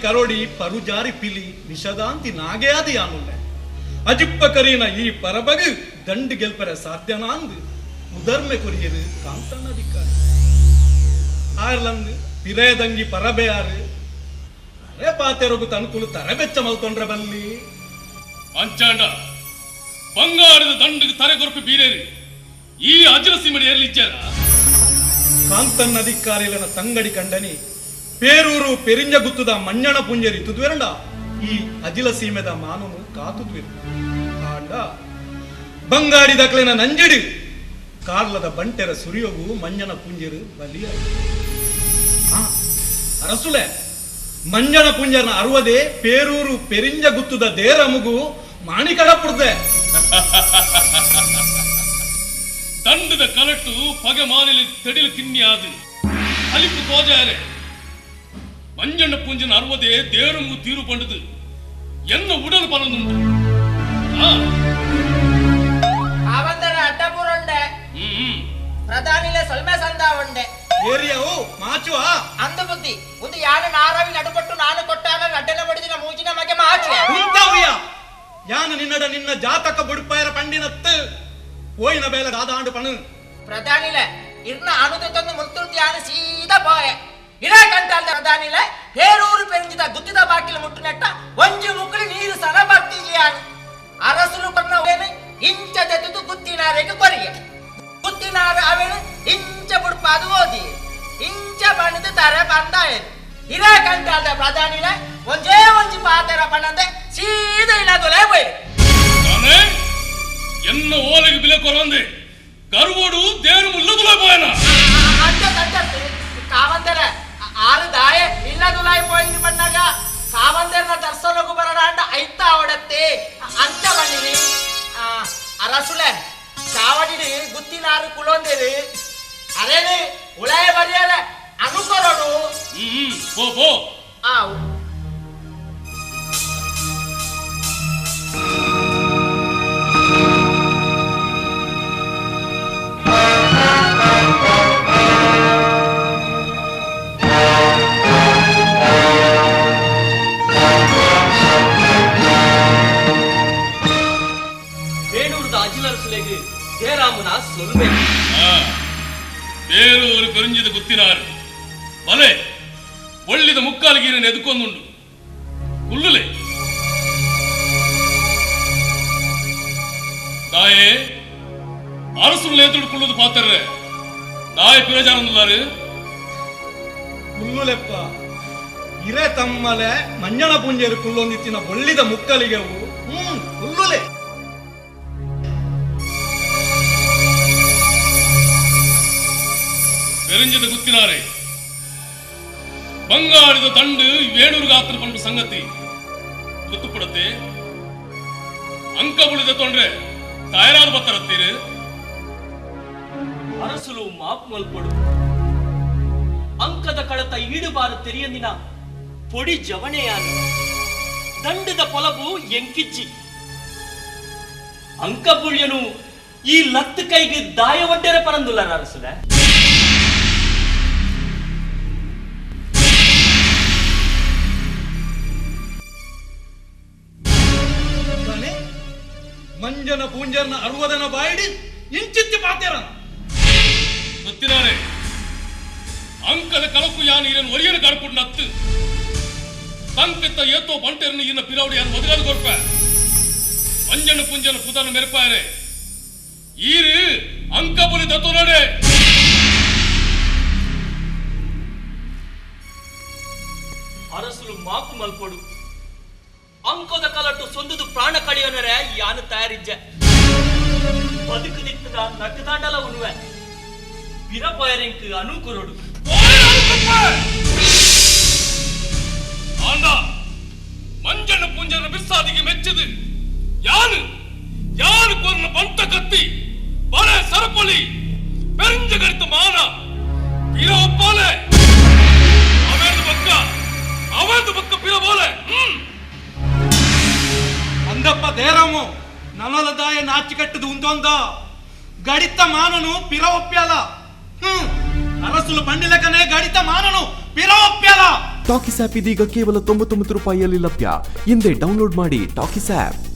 ಕರೋಡಿ ಪರುಜಾರಿ ಪಿಲಿ ವಿಷದಾಂತಿ ನಾಗೇಯಾದಿ ಯಾನುಳ್ಳೆ ಅಜಿಪ್ಪ ಕರೀನ ಈ ಪರಬಗು ದಂಡು ಗೆಲ್ಪರ ಸಾಧ್ಯನಾಂದು ಉದರ್ಮೆ ಕೊರಿಯರು ಕಾಂತಣ್ಣದಿಕ್ಕಾರು ಆರ್ಲಂದು ಪಿರೇದಂಗಿ ಪರಬೆಯಾರು ಅರೆ ಪಾತೆರೊಗು ತನುಕುಲು ತರಬೆಚ್ಚ ಮಲ್ತೊಂಡ್ರೆ ಬಲ್ಲಿ ಅಂಚಾಂಡ ಬಂಗಾರದ ದಂಡಿಗೆ ತರೆಗೊರಪಿ ಬೀರೇರಿ ಈ ಅಜರಸೀಮಡಿ ಏರ್ಲಿಚ್ಚಾರ ಕಾಂತಣ್ಣದಿಕ್ಕಾರಿಲನ ತಂಗಡಿ ಕಂಡನಿ ಪೇರೂರು ಪೆರಿಂಜ ಗುತ್ತುದ ಮಣ್ಣಣ ಪುಂಜರಿ ತುದ್ವೆರಂಡ ಈ ಅಜಿಲ ಸೀಮೆದ ಮಾನನು ಕಾತುದ್ವಿರು ಆಂಡ ಬಂಗಾಡಿ ದಕ್ಲೆನ ನಂಜಡಿ ಕಾರ್ಲದ ಬಂಟೆರ ಸುರಿಯೋಗು ಮಂಜನ ಪುಂಜರು ಬಲಿಯ ಅರಸುಲೆ ಮಂಜನ ಪುಂಜನ ಅರುವದೆ ಪೇರೂರು ಪೆರಿಂಜ ಗುತ್ತುದ ದೇರಮುಗು ಮಾಣಿಕಡ ಪುಡ್ದೆ ದಂಡದ ಕಲಟ್ಟು ಪಗೆ ಮಾನಿಲಿ ತೆಡಿಲು ಕಿನ್ನಿಯಾದು ಅಲಿಪು ತೋಜಾರೆ ಮಂಜಣ್ಣ ಪುಂಜನ ಅರುವದೆ ದೇರಮುಗು ತೀರು ಪಂಡದು ಎನ್ನ ಉಡಲು ಪಲನುಂಟು ಅಡ್ಡಪುರಂಡೆ ಪ್ರಧಾನಿಲೆ ಸೊಲ್ಮೆ ಸಂದ ಉಂಡೆ ಏರಿಯವು ಮಾಚುವ ಅಂದ ಬುದ್ಧಿ ಒಂದು ಯಾರು ನಾರವಿ ನಡುಪಟ್ಟು ನಾನು ಕೊಟ್ಟಾಗ ಅಡ್ಡನ ಬಡಿದಿನ ಮೂಜಿನ ಮಗೆ ಮಾಚು ಯಾನು ನಿನ್ನಡ ನಿನ್ನ ಜಾತಕ ಬುಡುಪಾಯರ ಪಂಡಿನತ್ತು ಓಯಿನ ಬೇಲೆ ದಾದಾಂಡು ಪಣು ಪ್ರಧಾನಿಲೆ ಇರ್ನ ಅನುದತ್ತೊಂದು ಮುಲ್ತುರ್ತಿ ಯಾನು ಸೀದಾ ಬಾಯ ಇರ ಕಂಟಾಲ್ದ ಪ್ರಧಾನಿಲೆ ಹೇರೂರು ಪೆಂಜಿದ ಗುತ್ತಿದ ಬಾಕಿಲು ಮುಟ್ಟು ನೆಟ್ಟ ಒಂಜು ಮುಕ್ಕಳಿ ನೀರು ಸನ ಬರ್ತಿಯಾನು ಅರಸುಲು ಕೊನ್ನ ಇಂಚ ತೆಗೆದು ಗುತ್ತಿನಾರೆಗೆ ಕೊರಿಗೆ ಗುತ್ತಿನಾರ ಅವನು ಇಂಚ ಬುಡ್ಪಾದು ಓದಿ ಇಂಚ ಬಣಿದು ತರ ಬಂದಾಯನು ಇರ ಕಂಟಾಲ್ದ ಪ್ರಧಾನಿಲೆ ಒಂಜೇ ಒಂಜಿ ಪಾತೆರ ಪಣಂದೆ ಸೀದಾ ಇಳಗೊಲೆ ಬೈರು ಎನ್ನ ಓಲೆಗೆ ಬಿಲೆ ಕೊರಂದೆ ಕರುವೋಡು ದೇರು ಮುಲ್ಲದುಲ ಬೋಯನ ಅಂಚ ಕಾವಂದರ ಆರು ದಾಯ ಇಲ್ಲದುಲಾಯ್ ಪೋಯಿನ ಬಣ್ಣಗ ಕಾವಂದರನ ದರ್ಶನಗೂ ಬರಡ ಅಂಡ ಐತ ಅವಡತ್ತೆ ಅಂಚ ಬಣ್ಣಿನಿ ಅರಸುಲೆ ಚಾವಡಿಡಿ ಗುತ್ತಿನಾರು ಕುಳೊಂದಿರಿ ಅದೇನಿ ಉಳಾಯ ಬರಿಯಲ ಅನುಕರೋಡು ಪೋ ಪೋ ஜெயராமனா சொல்வேன் ಬೇರೂರು ಪೆರಿಂಜಿದ ಗುತ್ತಿನಾರು ಬಲೆ ಒಳ್ಳಿದ ಮುಕ್ಕಾಲಿಗೀರನ್ನು ಎದುಕೊಂದುಂಡು ಕುಲ್ಲುಲೆ ದಾಯೆ ಅರಸುಲು ನೇತುಡು ಕುಳ್ಳುದು ಪಾತ್ರರೆ ದಾಯ ಪಿರಜಾನಂದುಲಾರು ಕುಲ್ಲುಲೆಪ್ಪ ಇರೆ ತಮ್ಮಲೆ ಮಂಜನ ಪುಂಜರು ಕುಲ್ಲೊಂದಿತ್ತಿನ ಒಳ್ಳಿದ ಮುಕ್ಕಲಿಗೆವು ಕುಲ್ಲುಲೆ ಪೆರಿಂಜಿದ ಗುತ್ತಿನಾರೆ ಬಂಗಾಳಿದ ದಂಡು ವೇಣೂರು ಗಾತ್ರ ಪಂಡು ಸಂಗತಿ ಗೊತ್ತುಪಡುತ್ತೆ ಅಂಕ ಉಳಿದ ತೊಂದ್ರೆ ತಯಾರಾದ ಬತ್ತರತ್ತೀರಿ ಅರಸುಲು ಮಾಪ್ ಮಲ್ಪಡು ಅಂಕದ ಕಳತ ಈಡುಬಾರು ತೆರಿಯಂದಿನ ಪೊಡಿ ಜವಣೆಯಾನು ದಂಡದ ಪೊಲಬು ಎಂಕಿಜ್ಜಿ ಅಂಕ ಬುಳ್ಯನು ಈ ಲತ್ತು ಕೈಗೆ ದಾಯ ಒಡ್ಡೆರೆ ಪರಂದುಲ್ಲ ಅರಸುಲೆ ಮಂಜನ ಪೂಂಜರ್ನ ಅರುವದನ ಬಾಯಿಡಿ ಇಂಚಿತ್ತಿ ಪಾತೆರ ಗೊತ್ತಿನಾರೆ ಅಂಕದ ಕಲಕು ಯಾನು ಇರನ್ನು ಒರಿಯನು ಕಡ್ಕೊಂಡು ನತ್ತು ಸಂಕೆತ್ತ ಏತೋ ಬಂಟೆರನ್ನು ಇನ್ನ ಪಿರವಡಿ ಯಾನು ಒದಗದು ಕೊಡ್ಪ ಮಂಜನ ಪುಂಜನ ಪುದನ ಮೆರಪಾಯರೆ ಈರು ಅಂಕ ಬುಲಿ ದತ್ತು ನೋಡೆ ಅರಸುಲು ಮಾಪು ಮಲ್ಪಡು ಅಂಕದ ಕಲಟು ಸೊಂದುದು ಪ್ರಾಣ ಕಳಿಯೋನರೆ ಯಾನು ತಯಾರಿಜ್ಜೆ ಬದುಕುದಿತ್ತದ ನಟದಾಂಡಲ ಉನ್ವೆ ಬಿರಪಯರಿಂಕ್ ಅನುಕುರೋಡು ಆಂಡ ಮಂಜನ ಪುಂಜನ ಬಿಸ್ಸಾದಿಗೆ ಮೆಚ್ಚದು ಯಾನು ಯಾನು ಕೊರ್ನ ಬಂಟ ಕತ್ತಿ ಬಳೆ ಸರಪಳಿ ಪೆರಿಂಜ ಗಡಿತ ಮಾನ ಪಿರ ಒಪ್ಪಾಲೆ ಅವೇದು ಬಕ್ಕ ಪಿರ ಬೋಲೆ అందప్ప దేరము నలలదాయ నాచికట్టుదు ఉందొంద గడిత మానను పిర ఒప్ప్యాల అరసులు బండిలకనే గడిత మానను పిర ఒప్ప్యాల ಟಾಕಿಸ್ ಆಪ್ ಇದೀಗ ಕೇವಲ 99 ರೂಪಾಯಿಯಲ್ಲಿ ಲಭ್ಯ. ಹಿಂದೆ ಡೌನ್ಲೋಡ್ ಮಾಡಿ ಟಾಕಿಸ್ ಆಪ್.